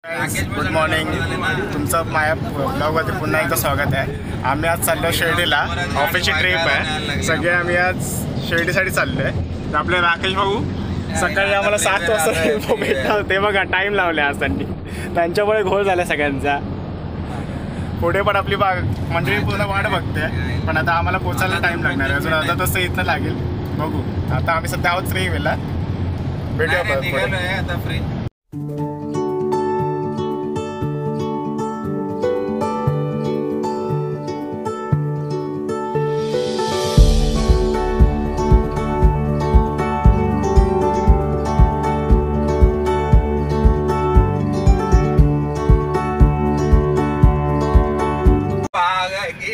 Good morning, तुमचं माझ्या ब्लॉगवरती पुन्हा एकदा स्वागत आहे. आम्ही आज चाललो शिर्डीला. ऑफिसची ट्रिप आहे. सगळे आम्ही आज शिर्डीसाठी चाललो आहे. तर आपले राकेश भाऊ सकाळी आम्हाला 7 वाजता भेटला होते. बघा टाईम लावले आज त्यांनी. त्यांच्यामुळे घोळ झाला सगळ्यांचा. पुढे पण आपली मंडळी पूर्ण वाट बघते, पण आता आम्हाला पोचायला टाईम लागणार आहे. अजून अर्धा तास इथनं लागेल. बघू. आता आम्ही सध्या आहोत फ्री वेला. भेटूया आता फ्री.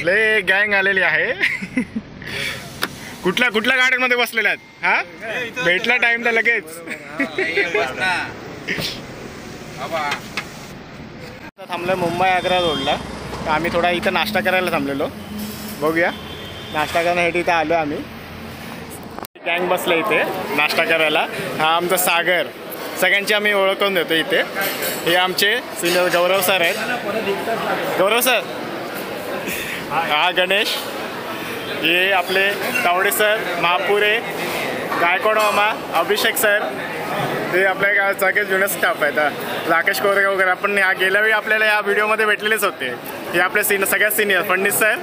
ले गँग आलेली आहे. कुठल्या कुठल्या गार्डन मध्ये बसलेल्या आहेत? हा भेटला टाइम तर लगेच. थांबलं मुंबई आग्रा रोडला. तर आम्ही थोडा इथं नाश्ता करायला थांबलेलो. बघूया नाश्ता करण्यासाठी इथं आलो आम्ही. गँग बसलं इथे नाश्ता करायला. हा आमचा सागर. सगळ्यांची आम्ही ओळखून देतो इथे. हे आमचे सिनियर गौरव सर आहेत. गौरव सर. हा गणेश. हे आपले तावडे सर, महापुरे, गायकवाड मामा, अभिषेक सर. हे आपल्या सगळे जुने स्टाफ आहेत. राकेश कोरेगाव वगैरे आपण गेल्या वेळी आपल्याला या व्हिडिओमध्ये भेटलेलेच होते. हे आपले सगळ्यात सिनियर फडणीस सर,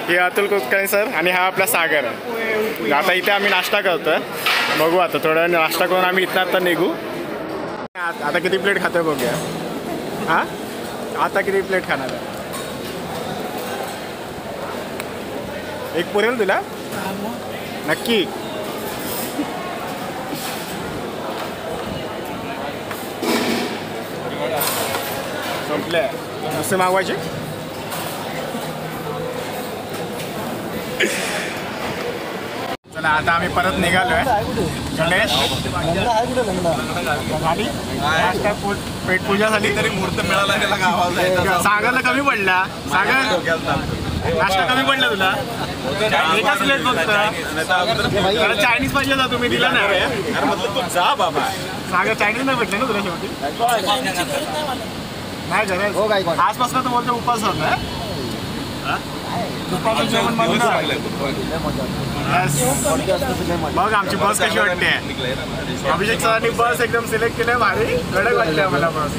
हे अतुल कुलकर्णी सर आणि हा आपला सागर. आता इथे आम्ही नाश्ता करतो. बघू आता थोडा नाश्ता करून आम्ही इथं आता निघू. आता किती प्लेट खातोय बघूया. हां आता किती प्लेट खाणार आहे? एक पुरेल तुला नक्की? संपले दुसरे मागवायचे. चला आता आम्ही परत निघालोय. गणेश गाडी पेट पूजा झाली तरी मुहूर्त मिळाला गेला गावाला. सागरला कमी पडला. सागर नाश्ता कमी पडला तुला. एकच प्लेट फक्त. चायनीज पाहिजे ना तुम्ही दिला नाही. जा बाबा. सागर चायनीज नाही भेटले ना तुला शेवटी? नाही गरज. आजपासून तर बोलतो उपास होता. बघ आमची बस कशी वाटते. अभिषेक सरांनी बस एकदम सिलेक्ट केली. भारी कडक वाटते आम्हाला बस.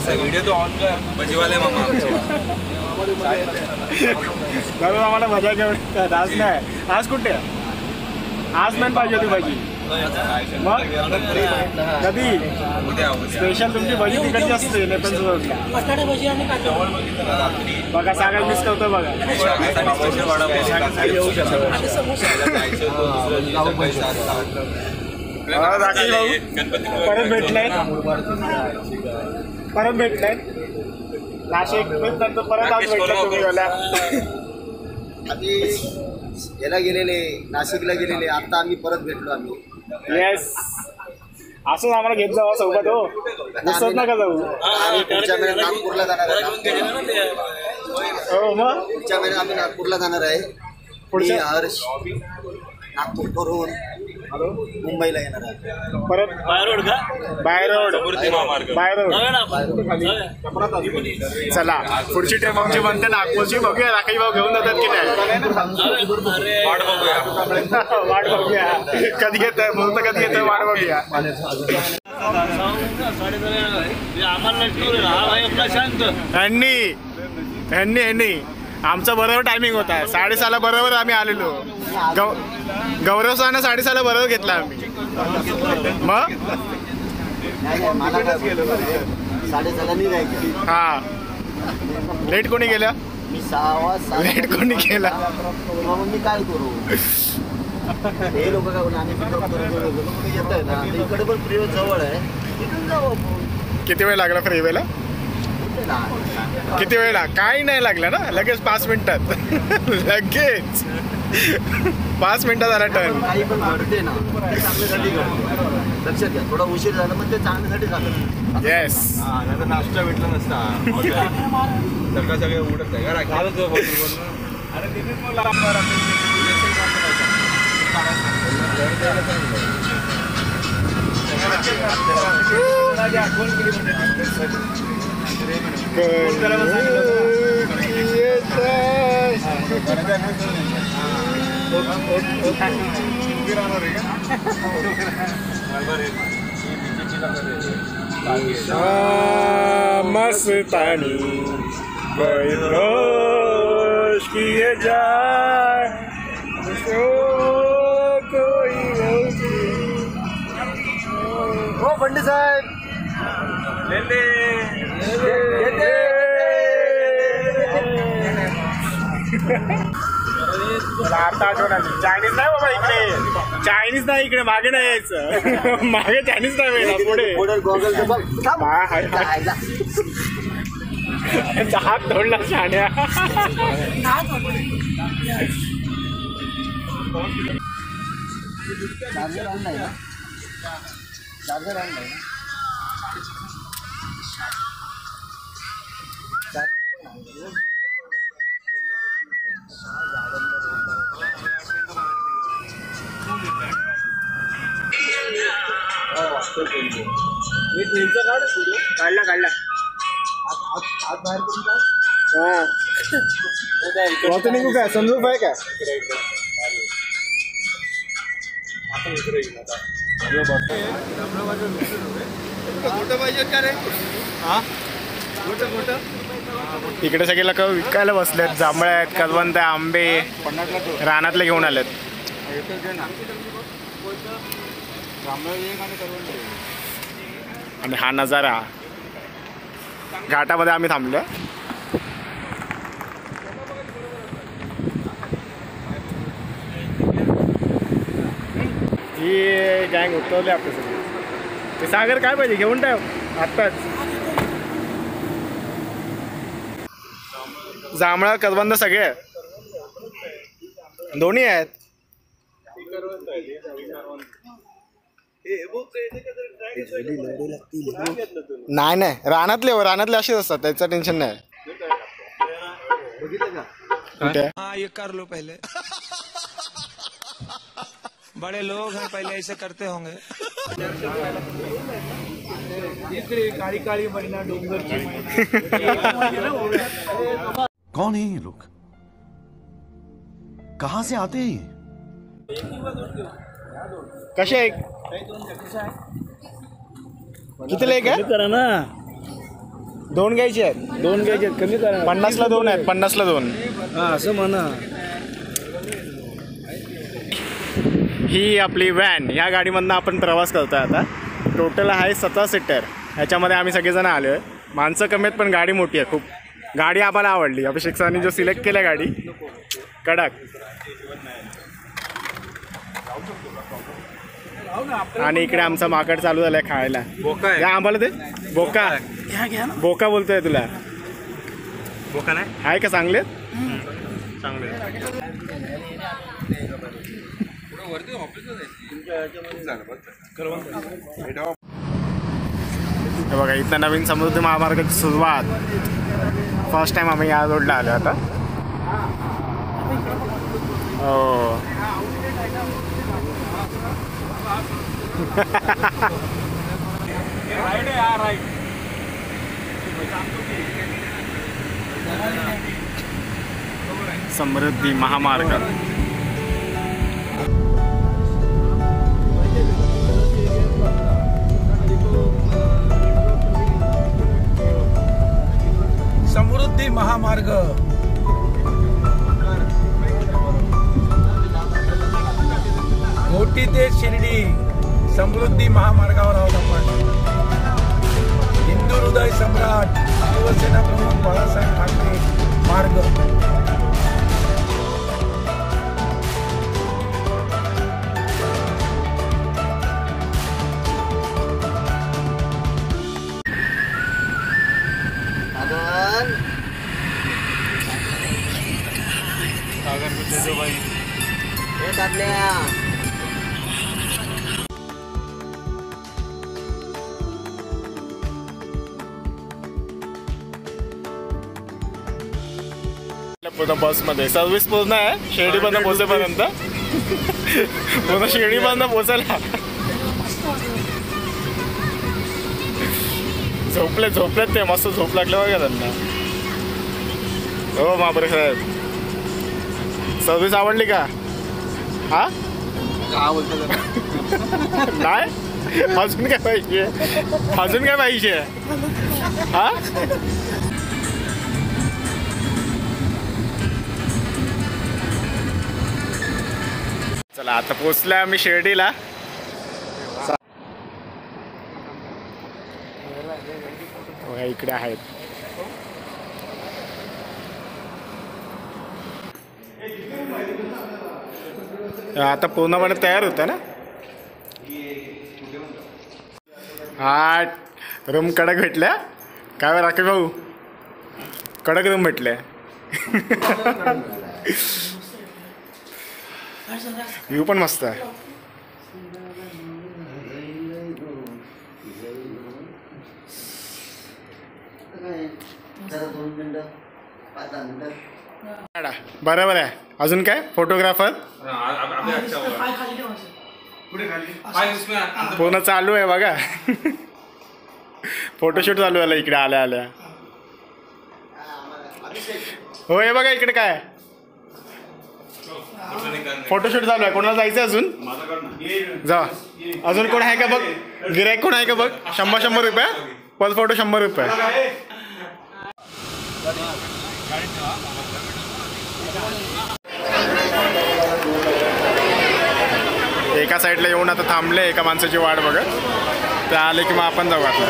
व्हिडिओ तो ऑन कर. भजीवाले मामा बरोबर आम्हाला मजा घेऊन. आज नाही. आज कुठे? आज पण पाहिजे होती भाजी. मग कधी स्पेशल तुमची भाजी तिकडची असते नेपाळ रोडला. बघा सागर मिस करतो बघा. राकेश भाऊ परत भेटलाय. परत भेटलाय. नाशिक नंतर परत आज भेटला तुम्ही. आधी याला गेलेले, नाशिकला गेलेले. आता आम्ही परत भेटलो. आम्ही येस असंच आम्हाला घेत जावं सोबत. हो दिसत नका जाऊ. पुढच्या महिन्यात नागपूरला जाणार आहे. हो मग पुढच्या महिन्यात आम्ही नागपूरला जाणार आहे. पुढे हर्ष नागपूर करून मुंबईला येणार आहे. परत बाय रोड का? By road. चला पुढची ट्रेन आमची बनते नागपूरची. बघूया राकेश भाऊ घेऊन जातात की नाही. वाट बघूया कधी घेत आहे. म्हणून तर कधी येत आहे वाट बघूया. ह्यांनी आमचा बरोबर टायमिंग होता. 6:30 बरोबर आम्ही आलेलो. गौरव सरांना 6:30 बरोबर घेतला आम्ही. मग 6:30 हा लेट कोणी गेलं? मी 6 वाजता. लेट कोणी केला? मग मी काय करू? हे लोक काय बोलणार? आम्ही येत आहे ना. इकडे पण फ्रीवे जवळ आहे. तिथून जाऊ आपण. किती वेळ लागला फ्रीवेला? किती वेळेला? काही नाही लागला ना. लगेच 5 मिनिटात. लगेच 5 मिनिटात आला टर्न. काही पण घडते ना चांगल्यासाठी घडते. लक्षात घ्या. थोडा उशीर झाला पण ते चांगल्यासाठी झालं. येस. नाश्ता भेटला नसता. सगळं सगळे उडत आहे का? मस्तानी कोई रोश किए जाए कोई हो पंडित साहेब चायनीज नाही बाबा इकडे चायनीज नाही इकडे मागे नाही यायचं मागे चायनीज नाही मिळणार पुढे हात धोडला शाण्या चार्जर आणलाय ना चार्जर आणलाय ना काढला काढला आज बाहेर करून जा. वॉटर निघू काय सनरूफ आहे काय इकडे सगळे लोक विकायला बसलेत जांभळ्या आहेत कलवंत आहे आंबे रानातले घेऊन आलेत आणि हा नजारा घाटामध्ये आम्ही थांबलो ही गँग उतरवली आपल्या सगळी ते सागर काय पाहिजे घेऊन टाक आत्ताच जांभळा कलवंद सगळे दोन्ही आहेत नाही नाही रानातले असेच असतात त्याचं टेन्शन नाही कुठे ये कर लो पहले बड़े लोग हैं पहले ऐसे करते होंगे काळी काळी महिना डोंगरची कौन है ये लोग कहाँ से आते हैं ये कसे आहे कितीला एक आहे करा ना दोन घ्यायचे आहेत दोन घ्यायचे कमी करा 50ला 2 आहेत 50ला 2 हा असं म्हणा ही आपली व्हॅन या गाडीमधनं आपण प्रवास करतोय आता टोटल आहे 17 सीटर ह्याच्यामध्ये आम्ही सगळेजण आलो आहे माणसं कमी आहेत पण गाडी मोठी आहे खूप गाडी आम्हाला आवडली अभिषेक सरांनी जो सिलेक्ट केल्या गाडी कडक आणि इकडे आमचा माकड चालू झालाय खायला या आम्हाला ते बोका बोका बोलतोय तुला बोका नाही आहे का चांगले चांगले बघा इथं नवीन समृद्धी महामार्गाची सुरुवात फर्स्ट टाइम आम्ही या रोडला आलो आता हो समृद्धी महामार्ग समृद्धी महामार्ग घोटी ते शिर्डी समृद्धी महामार्गावर आहोत आपण हिंदू हृदय सम्राट शिवसेना प्रमुख बाळासाहेब ठाकरे मार्ग पूर्ण बसमध्ये सर्व्हिस पूर्ण आहे शिर्डीपर्यंत पोहोचेपर्यंत पूर्ण शिर्डीपर्यंत पोहोचायला झोपलेत ते मस्त झोप लागलं बघा त्यांना. हो महापौर साहेब, सर्विस आवडली का? हा नाही, अजून काय पाहिजे? अजून काय पाहिजे? हा चला आता पोचलोय आम्ही शिर्डीला. बघा इकडे आहेत. आता पूर्णपणे तयार होतं ना. हा रूम कडक भेटल्या काय राकेश भाऊ? कडक रूम भेटल्या. व्ह्यू पण मस्त आहे. बरोबर आहे. अजून काय फोटोग्राफर पूर्ण चालू आहे बघा. फोटोशूट चालू आहे इकडे आल्या आल्या. हो हे बघा इकडे काय फोटोशूट चालू आहे. कोणाला जायचं अजून? जा. अजून कोण आहे का बघ? गिरायक कोण आहे का बघ? 100 रुपये पर फोटो. 100 रुपये. एका साईडला येऊन आता थांबले एका माणसाची वाट बघत. ते आले की मग आपण जाऊ. आता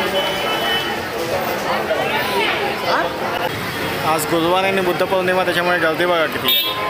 आज गुरुवार आणि बुद्ध पौर्णिमा त्याच्यामुळे गर्दी बघा किती आहे.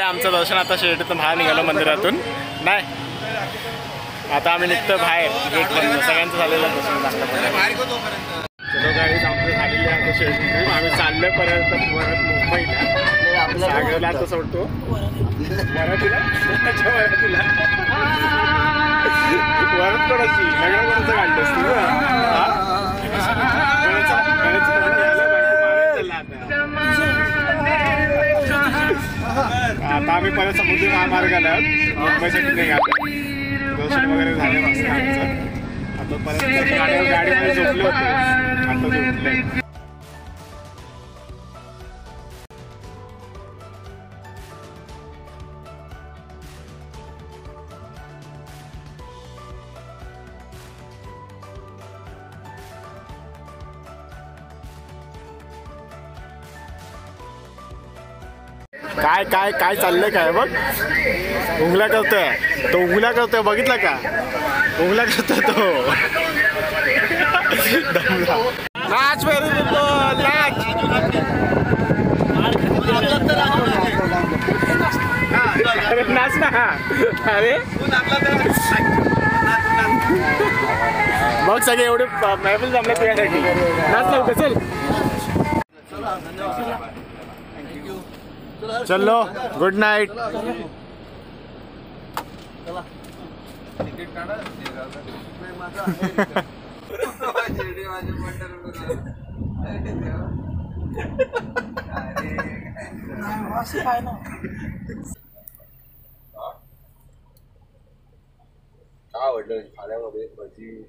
आमचं दर्शन आता शिर्डीतून बाहेर निघालो मंदिरातून. नाही आता आम्ही निघतो बाहेर गेट बंद. सगळ्यांचं झालेलं दर्शन. चलो गाडी आमचं झालेली आहे आता शिर्डीतून. आम्ही चाललोय परत मुंबईला. सागरला आता सोडतो वरातीला. वरात कोणाची लग्न कोणाचं काढलंस तू? आता आम्ही परत समुद्री महामार्गाला मुंबईसाठी निघालो. दर्शन वगैरे झाले मस्त आमचं. आता परत गाडीमध्ये झोपले होते. आता झोपले. काय काय काय चाललंय काय बघ. उंगल्या करतोय तो. उंगल्या करतोय बघितला का? उंगल्या करतोय तो. नाच नाच. अरे नाच ना. अरे मग सगळे एवढे महफिल जमले तुझ्यासाठी. नाच नव्हतं. चल चलो गुड नाईट. आवडलं खाण्यामध्ये भजी.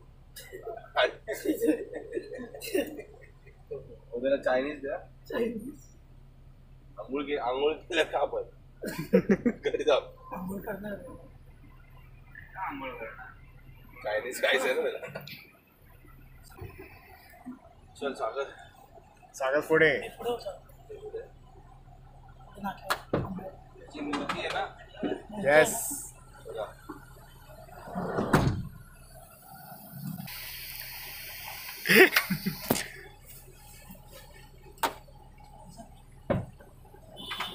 चायनीज द्या. आंघोळ केल्या का आपण घरी जाऊ आंघोळ करणार. चायनीज खायचं ना. चल सागर पुढे. येस.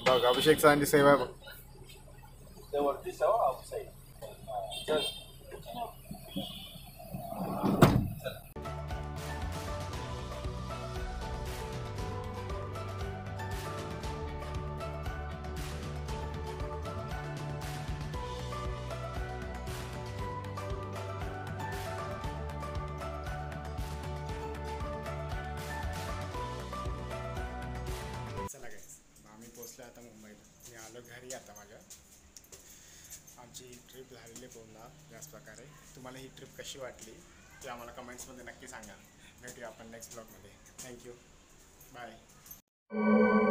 बघ अभिषेक सरांची सेवा आहे बघ. चला गाईस, आम्ही पोचलो आता मुंबईत. मी आलो घरी आता माझ्या. आमची ट्रिप झालेली पूर्ण याच प्रकारे. तुम्हाला ही ट्रिप कशी वाटली ते आम्हाला कमेंट्समध्ये नक्की सांगा. भेटूया आपण नेक्स्ट ब्लॉगमध्ये. Thank you, bye.